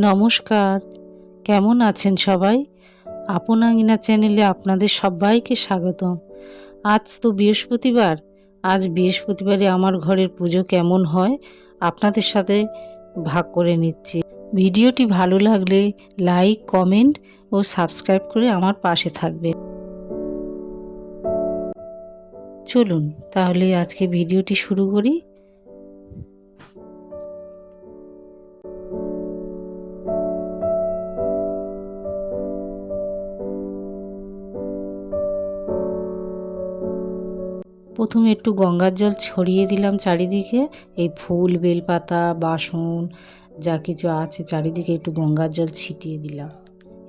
নমস্কার, কেমন আছেন সবাই? আপন আঙিনা চ্যানেলে আপনাদের সবাইকে স্বাগতম। আজ তো বৃহস্পতিবার। আজ বৃহস্পতিবারে আমার ঘরের পুজো কেমন হয় আপনাদের সাথে ভাগ করে নিচ্ছি। ভিডিওটি ভালো লাগলে লাইক, কমেন্ট ও সাবস্ক্রাইব করে আমার পাশে থাকবেন। চলুন তাহলে আজকে ভিডিওটি শুরু করি। প্রথমে একটু গঙ্গার জল ছড়িয়ে দিলাম চারিদিকে। এই ফুল, বেলপাতা, বাসন যা কিছু আছে চারিদিকে একটু গঙ্গার জল ছিটিয়ে দিলাম।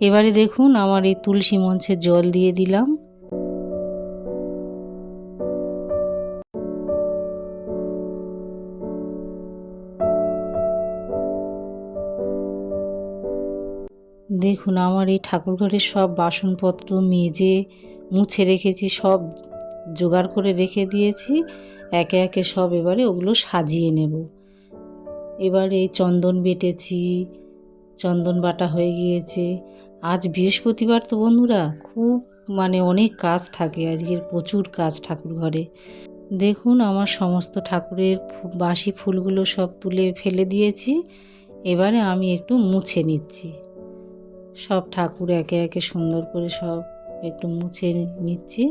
এবারে দেখুন আমার এই তুলসী মঞ্চে জল দিয়ে দিলাম। দেখুন আমার এই ঠাকুরঘরের সব বাসনপত্র মেজে মুছে রেখেছি, সব জোগাড় করে রেখে দিয়েছি। একে একে সব এবারে ওগুলো সাজিয়ে নেব। এবার এই চন্দন বেটেছি, চন্দন বাটা হয়ে গিয়েছে। আজ বৃহস্পতিবার তো বন্ধুরা, খুব অনেক কাজ থাকে, আজকের প্রচুর কাজ ঠাকুর ঘরে। দেখুন আমার সমস্ত ঠাকুরের বাসি ফুলগুলো সব তুলে ফেলে দিয়েছি। এবারে আমি একটু মুছে নিচ্ছি। সব ঠাকুর একে একে সুন্দর করে সব একটু মুছে নিচ্ছি।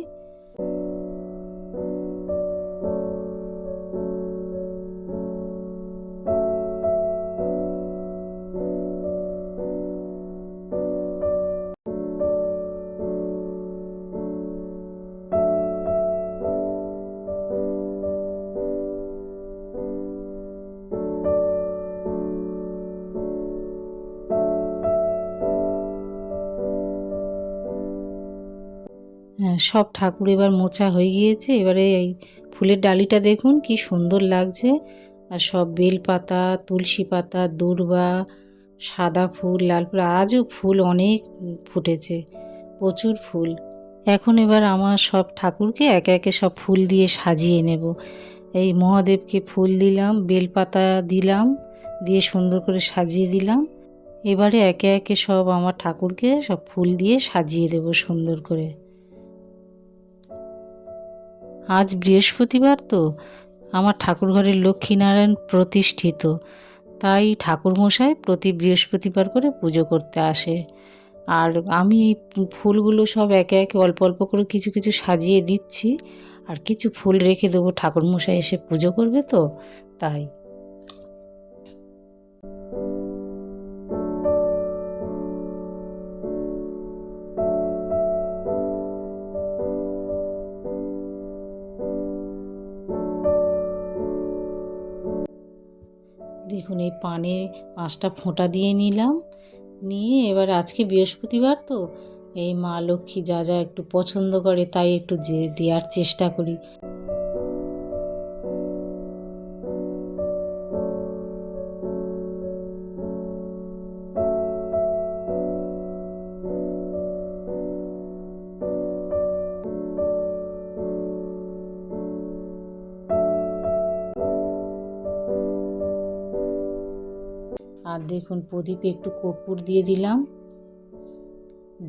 হ্যাঁ, সব ঠাকুর এবার মোছা হয়ে গিয়েছে। এবারে এই ফুলের ডালিটা দেখুন কি সুন্দর লাগছে। আর সব বেলপাতা, তুলসী পাতা, দূর্বা, সাদা ফুল, লাল ফুল, আজও ফুল অনেক ফুটেছে, প্রচুর ফুল। এখন এবার আমার সব ঠাকুরকে একে একে সব ফুল দিয়ে সাজিয়ে নেব। এই মহাদেবকে ফুল দিলাম, বেলপাতা দিলাম, দিয়ে সুন্দর করে সাজিয়ে দিলাম। এবারে একে একে সব আমার ঠাকুরকে সব ফুল দিয়ে সাজিয়ে দেব সুন্দর করে। আজ বৃহস্পতিবার তো, আমার ঠাকুরঘরের লক্ষ্মীনারায়ণ প্রতিষ্ঠিত, তাই ঠাকুরমশাই প্রতি বৃহস্পতিবার করে পুজো করতে আসে। আর আমি এই ফুলগুলো সব একে একে অল্প অল্প করে কিছু কিছু সাজিয়ে দিচ্ছি, আর কিছু ফুল রেখে দেবো, ঠাকুরমশাই এসে পুজো করবে তো তাই। দেখুন এই পানে 5টা ফোঁটা দিয়ে নিলাম। নিয়ে এবার আজকে বৃহস্পতিবার তো, এই মা লক্ষ্মী যা যা একটু পছন্দ করে তাই একটু দেওয়ার চেষ্টা করি। আর দেখুন প্রদীপে একটু কর্পূর দিয়ে দিলাম,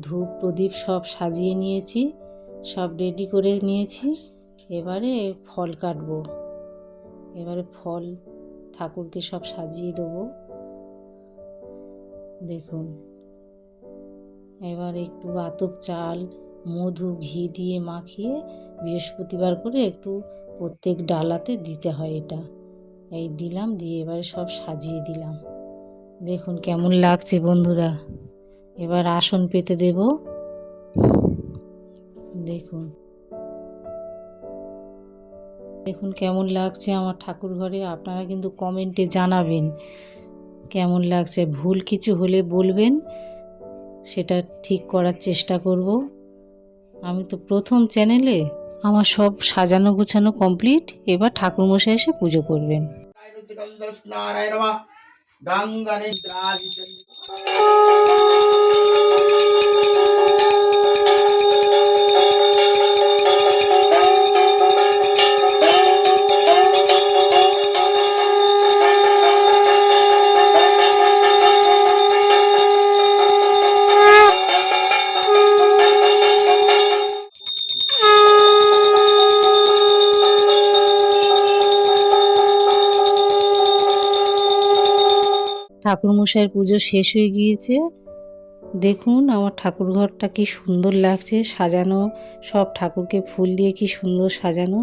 ধূপ প্রদীপ সব সাজিয়ে নিয়েছি, সব রেডি করে নিয়েছি। এবারে ফল কাটবো। এবারে ফল ঠাকুরকে সব সাজিয়ে দেবো। দেখুন এবার একটু আতপ চাল, মধু, ঘি দিয়ে মাখিয়ে বৃহস্পতিবার করে একটু প্রত্যেক ডালাতে দিতে হয়। এটা এই দিলাম, দিয়ে এবারে সব সাজিয়ে দিলাম। দেখুন কেমন লাগছে বন্ধুরা। এবার আসন পেতে দেব। দেখুন দেখুন কেমন লাগছে আমার ঠাকুর ঘরে। আপনারা কিন্তু কমেন্টে জানাবেন কেমন লাগছে। ভুল কিছু হলে বলবেন, সেটা ঠিক করার চেষ্টা করব। আমি তো প্রথম চ্যানেলে, আমার সব সাজানো গোছানো কমপ্লিট। এবার ঠাকুরমশাই এসে পুজো করবেন। ঠাকুরমশাইয়ের পুজো শেষ হয়ে গিয়েছে। দেখুন আমার ঠাকুর ঘরটা কি সুন্দর লাগছে সাজানো, সব ঠাকুরকে ফুল দিয়ে কি সুন্দর সাজানো।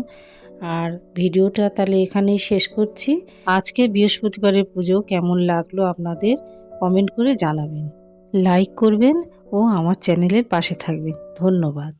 আর ভিডিওটা তাহলে এখানেই শেষ করছি। আজকে বৃহস্পতিবারের পুজো কেমন লাগলো আপনাদের কমেন্ট করে জানাবেন, লাইক করবেন ও আমার চ্যানেলের পাশে থাকবেন। ধন্যবাদ।